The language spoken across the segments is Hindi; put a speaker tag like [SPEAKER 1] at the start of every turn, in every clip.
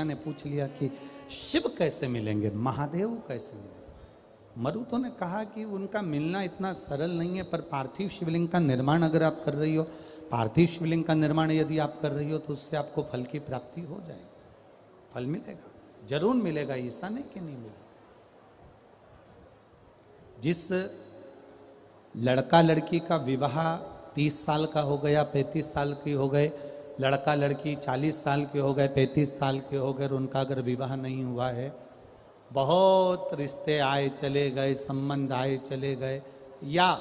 [SPEAKER 1] ने पूछ लिया कि शिव कैसे मिलेंगे, महादेव कैसे मिलेंगे। मरुतो ने कहा कि उनका मिलना इतना सरल नहीं है, पर पार्थिव शिवलिंग का निर्माण अगर आप कर रही हो, पार्थिव शिवलिंग का निर्माण यदि आप कर रही हो तो उससे आपको फल की प्राप्ति हो जाएगी, फल मिलेगा, जरूर मिलेगा, ऐसा नहीं कि नहीं मिलेगा। जिस लड़का लड़की का विवाह 30 साल का हो गया, 35 साल की हो गए, लड़का लड़की 40 साल के हो गए, 35 साल के हो गए, और उनका अगर विवाह नहीं हुआ है, बहुत रिश्ते आए चले गए, संबंध आए चले गए, या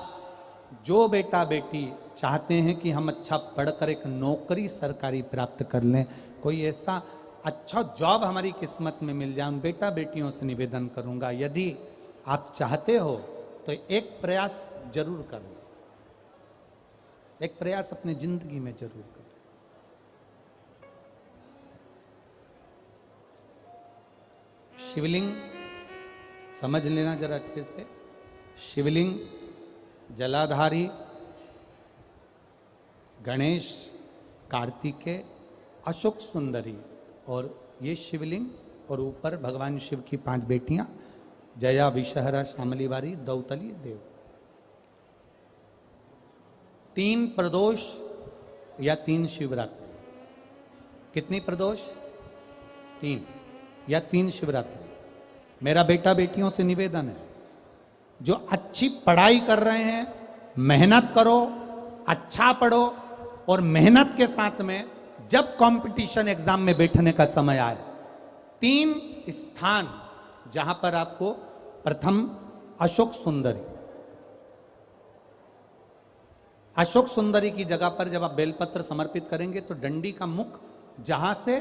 [SPEAKER 1] जो बेटा बेटी चाहते हैं कि हम अच्छा पढ़कर एक नौकरी सरकारी प्राप्त कर लें, कोई ऐसा अच्छा जॉब हमारी किस्मत में मिल जाए, उन बेटा बेटियों से निवेदन करूंगा, यदि आप चाहते हो तो एक प्रयास जरूर करो, एक प्रयास अपनी जिंदगी में जरूर करो। शिवलिंग समझ लेना जरा अच्छे से, शिवलिंग जलाधारी गणेश, कार्तिकेय, अशोक सुंदरी, और ये शिवलिंग, और ऊपर भगवान शिव की 5 बेटियां, जया, विषहरा, शामलीवारी, दौतली, देव। 3 प्रदोष या 3 शिवरात्रि। कितनी प्रदोष? 3 या 3 शिवरात्रि। मेरा बेटा बेटियों से निवेदन है, जो अच्छी पढ़ाई कर रहे हैं, मेहनत करो, अच्छा पढ़ो, और मेहनत के साथ में जब कंपटीशन एग्जाम में बैठने का समय आए, 3 स्थान जहां पर आपको, प्रथम अशोक सुंदरी, अशोक सुंदरी की जगह पर जब आप बेलपत्र समर्पित करेंगे तो डंडी का मुख जहां से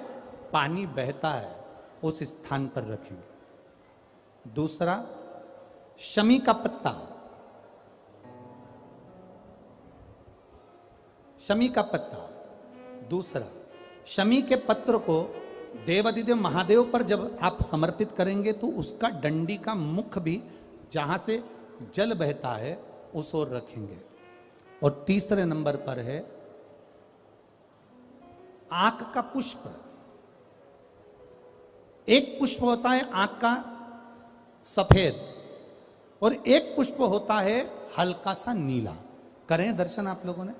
[SPEAKER 1] पानी बहता है उस स्थान पर रखेंगे। दूसरा, शमी का पत्ता, शमी का पत्ता। दूसरा, शमी के पत्र को देवादिदेव महादेव पर जब आप समर्पित करेंगे तो उसका डंडी का मुख भी जहां से जल बहता है उस ओर रखेंगे। और तीसरे नंबर पर है आंख का पुष्प। एक पुष्प होता है आंख का सफेद, और एक पुष्प होता है हल्का सा नीला। करें दर्शन आप लोगों ने?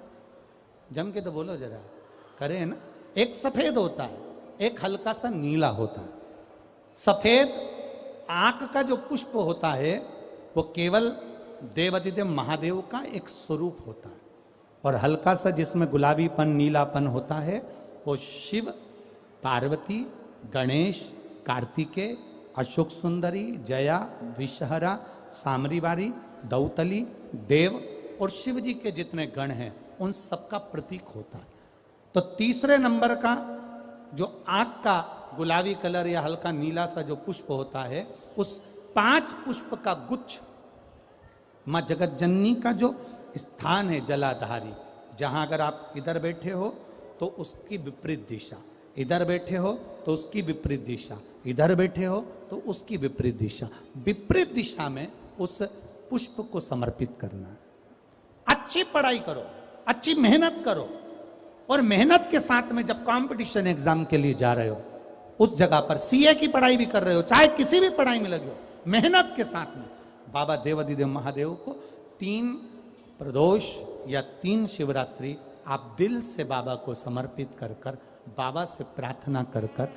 [SPEAKER 1] जम के तो बोलो जरा, करें ना? एक सफेद होता है, एक हल्का सा नीला होता है। सफेद आंख का जो पुष्प होता है वो केवल देवादिदेव महादेव का एक स्वरूप होता है, और हल्का सा जिसमें गुलाबीपन, नीलापन होता है वो शिव, पार्वती, गणेश, कार्तिकेय, अशोक सुंदरी, जया, विषहरा, सामरीवारी, दौतली, देव और शिव जी के जितने गण हैं उन सबका प्रतीक होता है। तो तीसरे नंबर का जो आंख का गुलाबी कलर या हल्का नीला सा जो पुष्प होता है, उस 5 पुष्प का गुच्छ मां जगत जननी का जो स्थान है जलाधारी, जहां अगर आप इधर बैठे हो तो उसकी विपरीत दिशा, इधर बैठे हो तो उसकी विपरीत दिशा, इधर बैठे हो तो उसकी विपरीत दिशा, विपरीत दिशा में उस पुष्प को समर्पित करना है। अच्छी पढ़ाई करो, अच्छी मेहनत करो, और मेहनत के साथ में जब कंपटीशन एग्जाम के लिए जा रहे हो, उस जगह पर सीए की पढ़ाई भी कर रहे हो, चाहे किसी भी पढ़ाई में लगे हो, मेहनत के साथ में बाबा देवादिदेव महादेव को 3 प्रदोष या 3 शिवरात्रि आप दिल से बाबा को समर्पित कर कर, बाबा से प्रार्थना कर कर,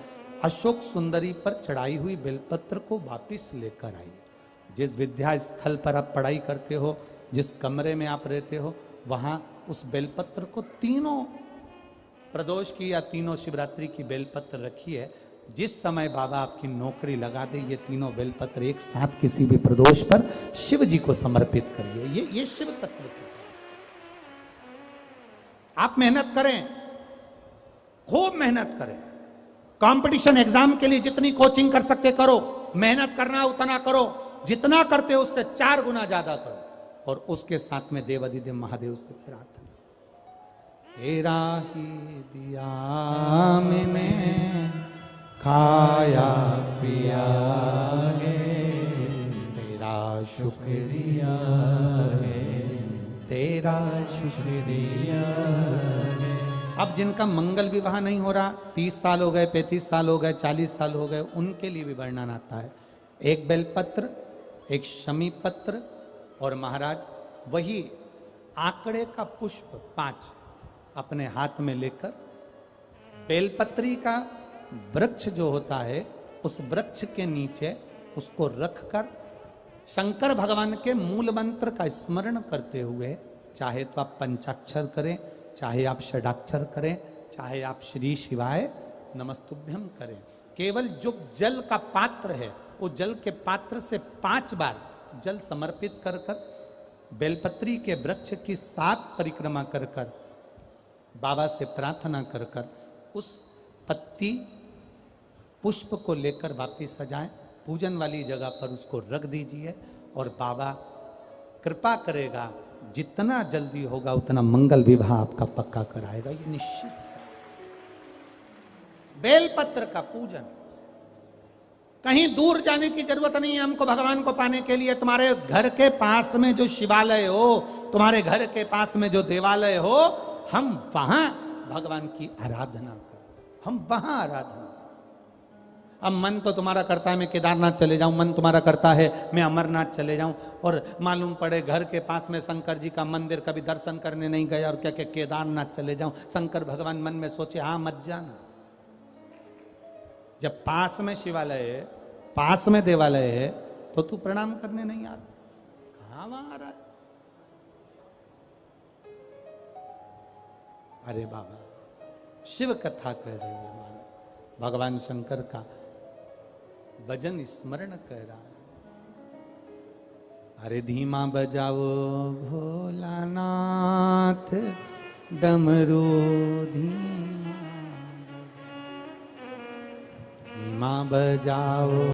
[SPEAKER 1] अशोक सुंदरी पर चढ़ाई हुई बेलपत्र को वापिस लेकर आइए। जिस विद्या स्थल पर आप पढ़ाई करते हो, जिस कमरे में आप रहते हो, वहां उस बेलपत्र को 3 प्रदोष की या 3 शिवरात्रि की बेलपत्र रखिए। जिस समय बाबा आपकी नौकरी लगा दे, ये 3 बेलपत्र एक साथ किसी भी प्रदोष पर शिव जी को समर्पित करिए। ये शिव तत्व की। आप मेहनत करें, खूब मेहनत करें, कंपटीशन एग्जाम के लिए जितनी कोचिंग कर सकते करो, मेहनत करना उतना करो, जितना करते हो उससे 4 गुना ज्यादा करो, और उसके साथ में देवादिदेव महादेव से प्रार्थना, तेरा ही दिया मैंने खाया पिया है, तेरा शुक्रिया है, तेरा शुक्रिया है। अब जिनका मंगल विवाह नहीं हो रहा, 30 साल हो गए, 35 साल हो गए, 40 साल हो गए, उनके लिए भी वर्णन आता है। एक बेलपत्र, एक शमी पत्र और महाराज वही आंकड़े का पुष्प 5 अपने हाथ में लेकर, बेलपत्री का वृक्ष जो होता है उस वृक्ष के नीचे उसको रखकर शंकर भगवान के मूल मंत्र का स्मरण करते हुए, चाहे तो आप पंचाक्षर करें, चाहे आप षडाक्षर करें, चाहे आप श्री शिवाय नमस्तुभ्यम करें, केवल जो जल का पात्र है वो जल के पात्र से 5 बार जल समर्पित कर कर बेलपत्री के वृक्ष की 7 परिक्रमा कर कर बाबा से प्रार्थना कर कर उस पत्ती पुष्प को लेकर वापिस सजाएं, पूजन वाली जगह पर उसको रख दीजिए और बाबा कृपा करेगा, जितना जल्दी होगा उतना मंगल विवाह आपका पक्का कराएगा, ये निश्चित। बेलपत्र का पूजन, कहीं दूर जाने की जरूरत नहीं है हमको भगवान को पाने के लिए। तुम्हारे घर के पास में जो शिवालय हो, तुम्हारे घर के पास में जो देवालय हो, हम वहां भगवान की आराधना करें, हम वहां आराधना। अब मन तो तुम्हारा करता है मैं केदारनाथ चले जाऊं, मन तुम्हारा करता है मैं अमरनाथ चले जाऊं, और मालूम पड़े घर के पास में शंकर जी का मंदिर, कभी दर्शन करने नहीं गया और क्या क्या केदारनाथ चले जाऊं। शंकर भगवान मन में सोचे हाँ मत जाना। जब पास में शिवालय है, पास में देवालय है, तो तू प्रणाम करने नहीं आ रहा, कहां वहां आ रहा है? अरे बाबा शिव कथा कह रही है, हमारा भगवान शंकर का भजन स्मरण कर रहा है। अरे धीमा बजाओ भोलानाथ डमरू, धीमा बजाओ।